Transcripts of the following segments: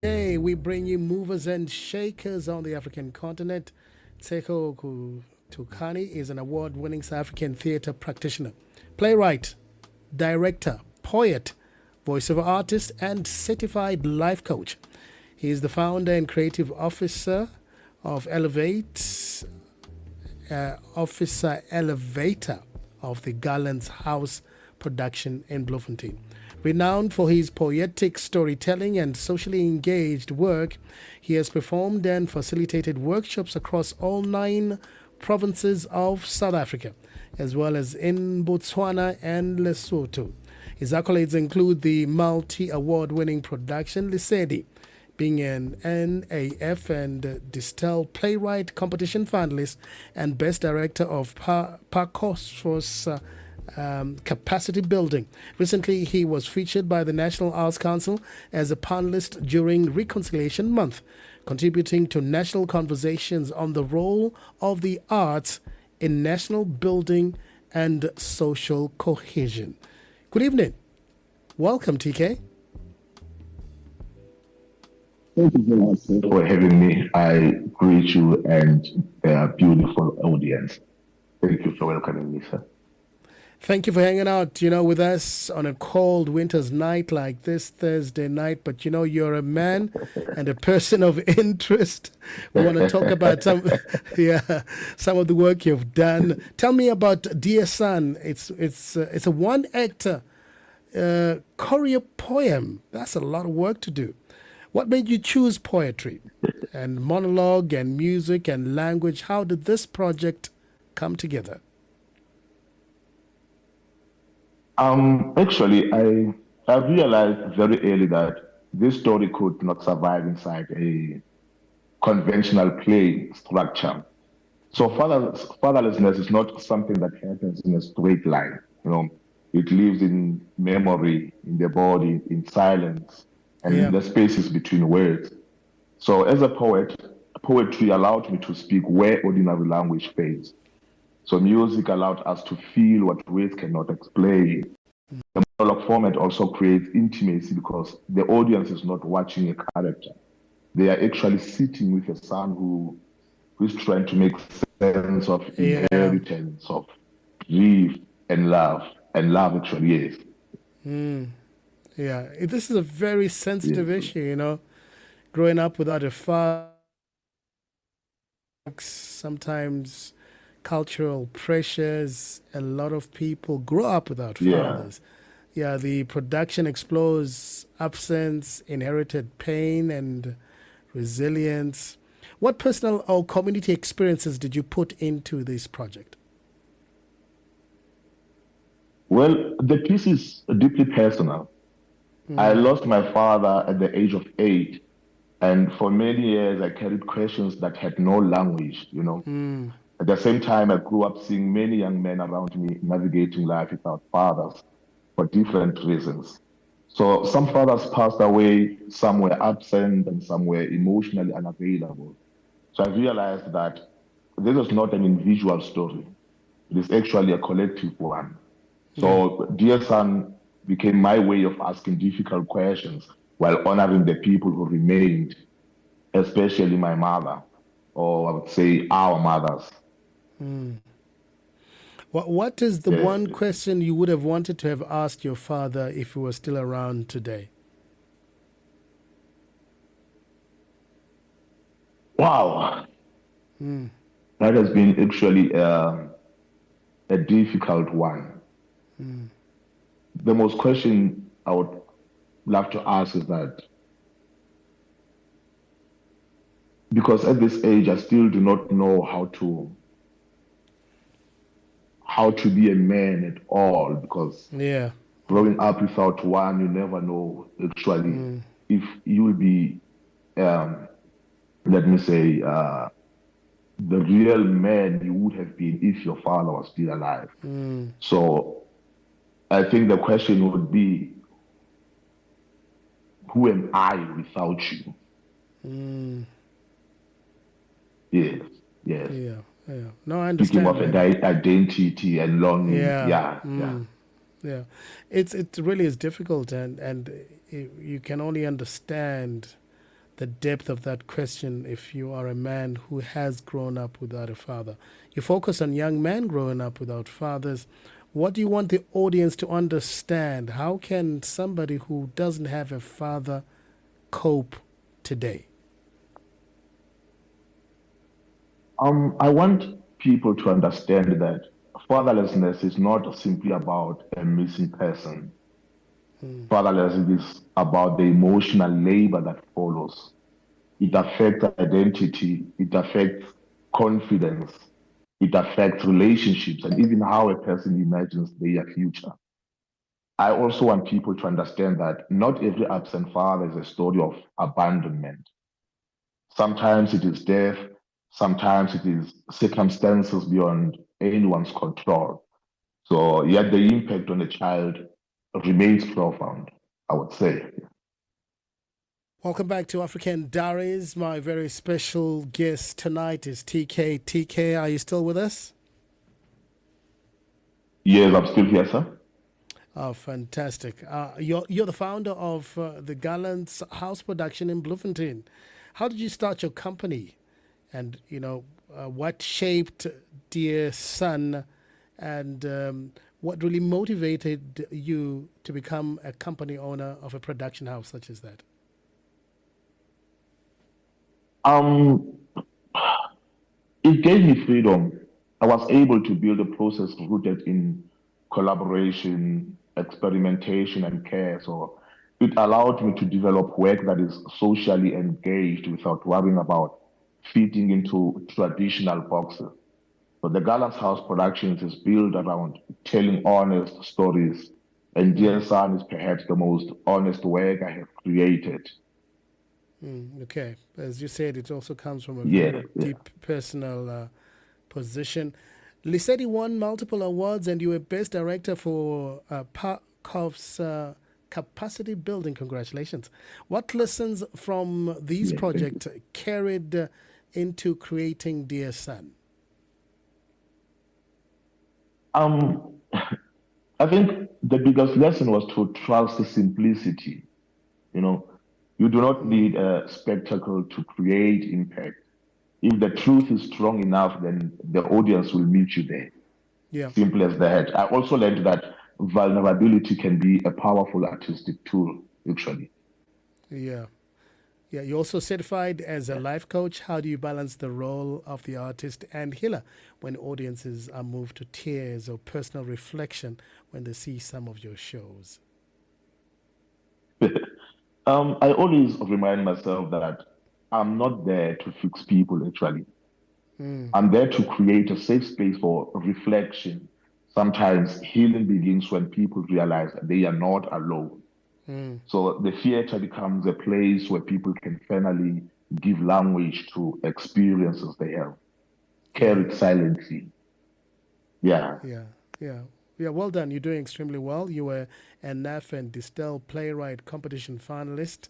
Today, we bring you movers and shakers on the African continent. Tseko Tukani is an award winning South African theatre practitioner, playwright, director, poet, voiceover artist, and certified life coach. He is the founder and creative officer of Officer Elevator of the Garland's House production in Bloemfontein. Renowned for his poetic storytelling and socially engaged work, he has performed and facilitated workshops across all 9 provinces of South Africa, as well as in Botswana and Lesotho. His accolades include the multi-award winning production Lisedi, being an NAF and Distel Playwright Competition finalist and Best Director of Parkosphos Capacity Building. Recently, he was featured by the National Arts Council as a panelist during Reconciliation Month, contributing to national conversations on the role of the arts in national building and social cohesion. Good evening. Welcome, TK. Thank you very much for having me. I greet you and a beautiful audience. Thank you for welcoming me, sir. Thank you for hanging out, with us on a cold winter's night like this Thursday night. But, you're a man and a person of interest. We want to talk about some of the work you've done. Tell me about Dear Son. It's a one-actor choreo poem. That's a lot of work to do. What made you choose poetry and monologue and music and language? How did this project come together? Actually, I realized very early that this story could not survive inside a conventional play structure. So fatherlessness is not something that happens in a straight line. It lives in memory, in the body, in silence, and in the spaces between words. So as a poet, poetry allowed me to speak where ordinary language fails. So music allowed us to feel what words cannot explain. The monologue format also creates intimacy because the audience is not watching a character. They are actually sitting with a son who is trying to make sense of inheritance, of grief and love. And love actually is. Yeah, this is a very sensitive issue, growing up without a father, sometimes cultural pressures. A lot of people grow up without fathers. Yeah, the production explores absence, inherited pain, and resilience. What personal or community experiences did you put into this project? Well, the piece is deeply personal. I lost my father at the age of 8, and for many years I carried questions that had no language. At the same time, I grew up seeing many young men around me navigating life without fathers for different reasons. So some fathers passed away, some were absent, and some were emotionally unavailable. So I realized that this is not an individual story. It is actually a collective one. So Dear Son became my way of asking difficult questions while honoring the people who remained, especially my mother, or I would say our mothers. What is the one question you would have wanted to have asked your father if he was still around today? Wow. That has been actually a difficult one. The most question I would love to ask is that because at this age I still do not know how to be a man at all, because growing up without one, you never know actually if you will be let me say the real man you would have been if your father was still alive. So I think the question would be, who am I without you? Yes. Yeah. No, I Speaking understand. of identity and longing. Yeah. It really is difficult, and you can only understand the depth of that question if you are a man who has grown up without a father. You focus on young men growing up without fathers. What do you want the audience to understand? How can somebody who doesn't have a father cope today? I want people to understand that fatherlessness is not simply about a missing person. Fatherlessness is about the emotional labor that follows. It affects identity, it affects confidence, it affects relationships, and even how a person imagines their future. I also want people to understand that not every absent father is a story of abandonment. Sometimes it is death, sometimes it is circumstances beyond anyone's control. So, yet the impact on a child remains profound, I would say. Welcome back to African Diaries. My very special guest tonight is TK. TK, are you still with us? Yes, I'm still here, sir. Oh, fantastic. You're the founder of the Gallant's House Production in Bloemfontein. How did you start your company? And, what shaped Dear Son, and what really motivated you to become a company owner of a production house such as that? Um, it gave me freedom. I was able to build a process rooted in collaboration, experimentation, and care. So it allowed me to develop work that is socially engaged without worrying about fitting into traditional boxes. So the Gallant House Productions is built around telling honest stories, and Dear Mm, Son is perhaps the most honest work I have created. okay. As you said, it also comes from a Yeah, very yeah. deep personal position. Lissetti won multiple awards, and you were Best Director for Parkov's Capacity Building. Congratulations. What lessons from these Yeah, thank you. projects carried into creating Dear Son? Um, I think the biggest lesson was to trust the simplicity. You know, you do not Mm, need a spectacle to create impact. If the truth is strong enough, then the audience will meet you there. yeah, Simple as that. I also learned that vulnerability can be a powerful artistic tool, actually. yeah. Yeah, you're also certified as a Yeah. life coach. How do you balance the role of the artist and healer when audiences are moved to tears or personal reflection when they see some of your shows? I always remind myself that I'm not there to fix people, actually. Mm, I'm there to create a safe space for reflection. Sometimes healing begins when people realize that they are not alone. mm, So the theater becomes a place where people can finally give language to experiences they have yeah. carried silently. Yeah. Yeah, yeah, yeah. Well done. You're doing extremely well. You were a NAF and Distel Playwright Competition finalist.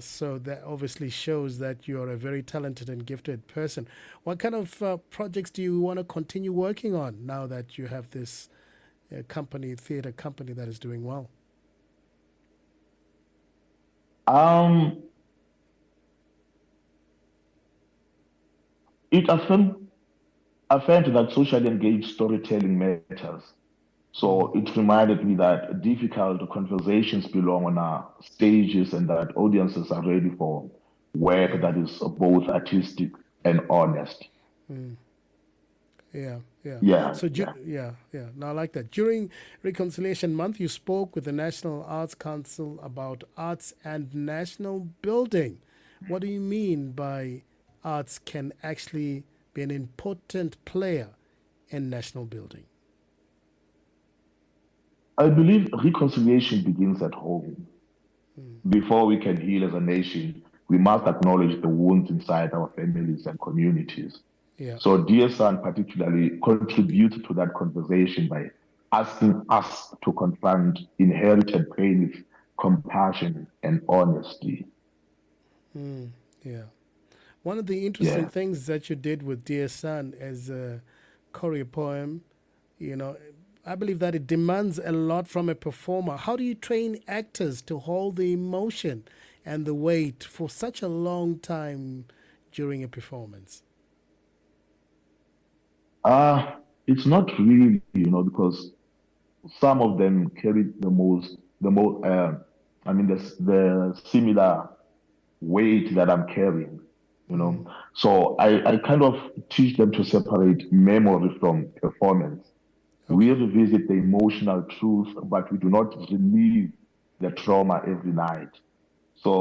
So that obviously shows that you're a very talented and gifted person. What kind of projects do you want to continue working on now that you have this theater company that is doing well? Um, it affirmed that socially engaged storytelling matters. So Mm, it reminded me that difficult conversations belong on our stages and that audiences are ready for work mm, that is both artistic and honest. mm. Yeah, yeah. Yeah, yeah. Yeah, yeah. Now I like that. During Reconciliation Month, you spoke with the National Arts Council about arts and national building. What do you mean by arts can actually be an important player in national building? I believe reconciliation begins at home. Mm, Before we can heal as a nation, we must acknowledge the wounds inside our families and communities. yeah, So, Dear Son particularly contributes to that conversation by asking us to confront inherited pain with compassion and honesty. yeah. One of the interesting Yeah. things that you did with Dear Son as a choreo poem, you know, I believe that it demands a lot from a performer. How do you train actors to hold the emotion and the weight for such a long time during a performance? It's not really, because some of them carry the similar weight that I'm carrying. So I kind of teach them to separate memory from performance. We Okay. revisit the emotional truth, but we do not relieve the trauma every night. So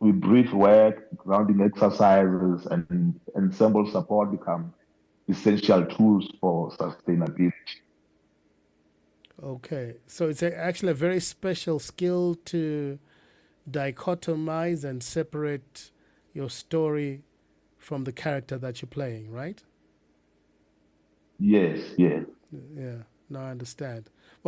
we breathe work, grounding exercises, and ensemble support become essential tools for sustainability. Okay. So it's actually a very special skill to dichotomize and separate your story from the character that you're playing, right? Yes, yes. Yeah. No, I understand.